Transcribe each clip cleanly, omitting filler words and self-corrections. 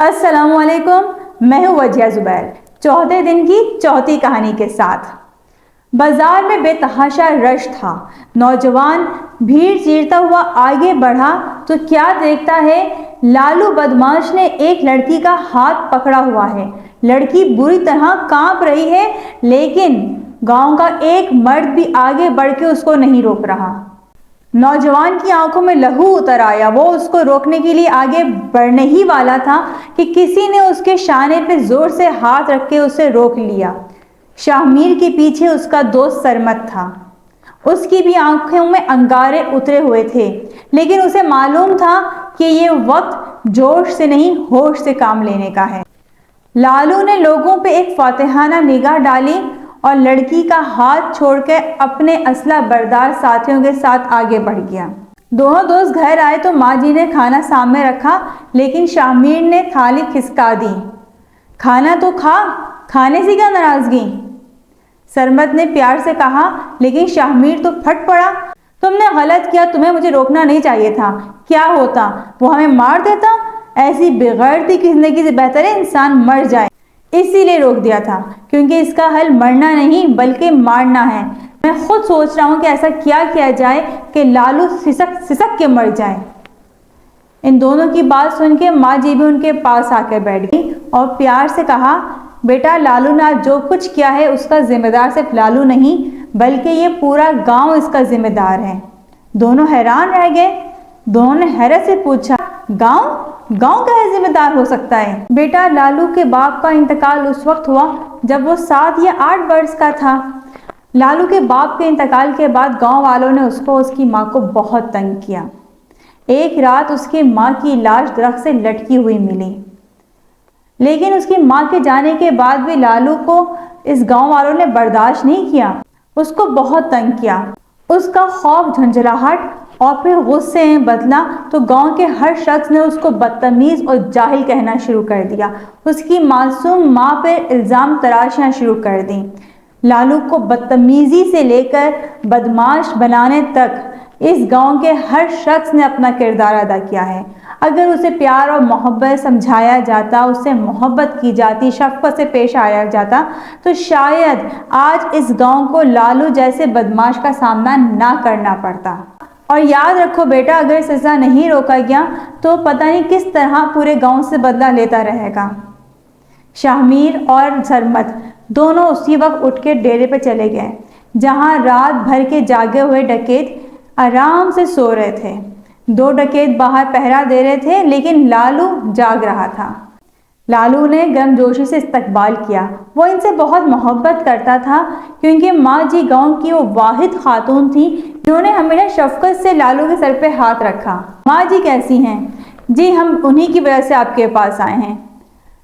السلام علیکم، میں ہوں وجیہ زبیر، چوتھے دن کی چوتھی کہانی کے ساتھ۔ بازار میں بے تحاشا رش تھا۔ نوجوان بھیڑ چیرتا ہوا آگے بڑھا تو کیا دیکھتا ہے، لالو بدماش نے ایک لڑکی کا ہاتھ پکڑا ہوا ہے۔ لڑکی بری طرح کانپ رہی ہے، لیکن گاؤں کا ایک مرد بھی آگے بڑھ کے اس کو نہیں روک رہا۔ نوجوان کی آنکھوں میں لہو اتر آیا۔ وہ اس کو روکنے کے لیے آگے بڑھنے ہی والا تھا کہ کسی نے اس کے شانے پہ زور سے ہاتھ رکھ کے اسے روک لیا۔ شاہمیر کے پیچھے اس کا دوست سرمت تھا۔ اس کی بھی آنکھوں میں انگارے اترے ہوئے تھے، لیکن اسے معلوم تھا کہ یہ وقت جوش سے نہیں، ہوش سے کام لینے کا ہے۔ لالو نے لوگوں پہ ایک فاتحانہ نگاہ ڈالی اور لڑکی کا ہاتھ چھوڑ کے اپنے اسلحہ بردار ساتھیوں کے ساتھ آگے بڑھ گیا۔ دونوں دوست گھر آئے تو ماں جی نے کھانا سامنے رکھا، لیکن شاہمیر نے تھالی کھسکا دی۔ کھانا تو کھا، کھانے سے کیا ناراضگی؟ سرمت نے پیار سے کہا، لیکن شاہمیر تو پھٹ پڑا۔ تم نے غلط کیا، تمہیں مجھے روکنا نہیں چاہیے تھا۔ کیا ہوتا، وہ ہمیں مار دیتا؟ ایسی بےغیرتی کی زندگی سے بہتر ہے انسان مر جائے۔ اسی لیے روک دیا تھا، کیونکہ اس کا حل مرنا نہیں بلکہ مارنا ہے۔ میں خود سوچ رہا ہوں کہ ایسا کیا جائے کہ لالو سسک کے مر جائے۔ ان دونوں کی بات سن کے ماں جی بھی ان کے پاس آ کے بیٹھ گئی اور پیار سے کہا، بیٹا لالو نے آج جو کچھ کیا ہے اس کا ذمہ دار صرف لالو نہیں بلکہ یہ پورا گاؤں اس کا ذمہ دار ہے۔ دونوں حیران رہ گئے۔ دونوں نے حیرت سے پوچھا، گاؤں کا ذمہ دار ہو سکتا ہے؟ بیٹا لالو کے باپ کا انتقال اس وقت ہوا جب وہ 7 یا 8 برس کا تھا۔ لالو کے باپ کے انتقال کے بعد گاؤں والوں نے اس کو اس کی ماں کو بہت تنگ کیا۔ ایک رات اس کی ماں کی لاش درخت سے لٹکی ہوئی ملی، لیکن اس کی ماں کے جانے کے بعد بھی لالو کو اس گاؤں والوں نے برداشت نہیں کیا۔ اس کو بہت تنگ کیا۔ اس کا خوف، جھنجھلاہٹ اور پھر غصے میں بدلا تو گاؤں کے ہر شخص نے اس کو بدتمیز اور جاہل کہنا شروع کر دیا۔ اس کی معصوم ماں پہ الزام تراشیاں شروع کر دیں۔ لالو کو بدتمیزی سے لے کر بدماش بنانے تک اس گاؤں کے ہر شخص نے اپنا کردار ادا کیا ہے۔ اگر اسے پیار اور محبت سمجھایا جاتا، اس سے محبت کی جاتی، شفقت سے پیش آیا جاتا تو شاید آج اس گاؤں کو لالو جیسے بدماش کا سامنا نہ کرنا پڑتا۔ اور یاد رکھو بیٹا، اگر سزا نہیں روکا گیا تو پتہ نہیں کس طرح پورے گاؤں سے بدلہ لیتا رہے گا۔ شاہمیر اور سرمت دونوں اسی وقت اٹھ کے ڈیرے پہ چلے گئے، جہاں رات بھر کے جاگے ہوئے ڈکیت آرام سے سو رہے تھے۔ 2 ڈکیت باہر پہرا دے رہے تھے، لیکن لالو جاگ رہا تھا۔ لالو نے گرمجوشی سے استقبال کیا۔ وہ ان سے بہت محبت کرتا تھا، کیونکہ ماں جی گاؤں کی وہ واحد خاتون تھی جنہوں نے ہمیشہ شفقت سے لالو کے سر پہ ہاتھ رکھا۔ ماں جی کیسی ہیں؟ جی ہم انہی کی وجہ سے آپ کے پاس آئے ہیں۔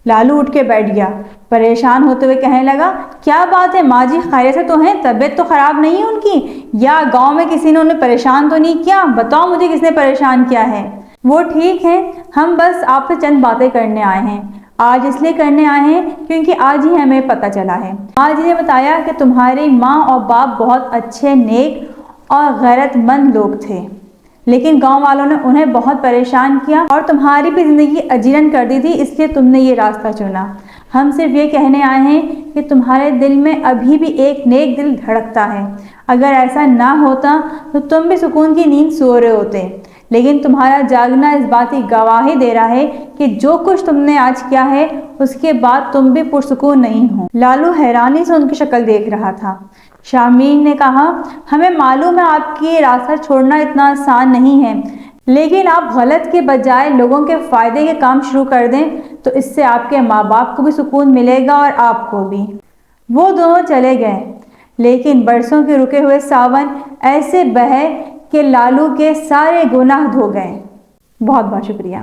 لالو اٹھ کے بیٹھ گیا، پریشان ہوتے ہوئے کہنے لگا، کیا بات ہے ماں جی، خیریت سے تو ہیں؟ طبیعت تو خراب نہیں ہے ان کی؟ یا گاؤں میں کسی نے انہیں پریشان تو نہیں کیا؟ بتاؤ مجھے کس نے پریشان کیا ہے؟ وہ ٹھیک ہے، ہم بس آپ سے چند باتیں کرنے آئے ہیں۔ آج اس لیے کرنے آئے ہیں کیونکہ آج ہی ہمیں پتہ چلا ہے۔ ماں جی نے بتایا کہ تمہاری ماں اور باپ بہت اچھے، نیک اور غیرت مند لوگ تھے، لیکن گاؤں والوں نے انہیں بہت پریشان کیا اور تمہاری بھی زندگی اجیرن کر دی تھی، اس لیے تم نے یہ راستہ چنا۔ ہم صرف یہ کہنے آئے ہیں کہ تمہارے دل میں ابھی بھی ایک نیک دل دھڑکتا ہے۔ اگر ایسا نہ ہوتا تو تم بھی سکون کی نیند سو رہے ہوتے، لیکن تمہارا جاگنا اس بات کی گواہی دے رہا ہے کہ جو کچھ تم نے آج کیا ہے اس کے بعد تم بھی پرسکون نہیں ہو۔ لالو حیرانی سے ان کی شکل دیکھ رہا تھا۔ شاہمیر نے کہا، ہمیں معلوم ہے آپ کی یہ راستہ چھوڑنا اتنا آسان نہیں ہے، لیکن آپ غلط کے بجائے لوگوں کے فائدے کے کام شروع کر دیں تو اس سے آپ کے ماں باپ کو بھی سکون ملے گا اور آپ کو بھی۔ وہ دونوں چلے گئے، لیکن برسوں کے رکے ہوئے ساون ایسے بہے کہ لالو کے سارے گناہ دھو گئے۔ بہت بہت شکریہ۔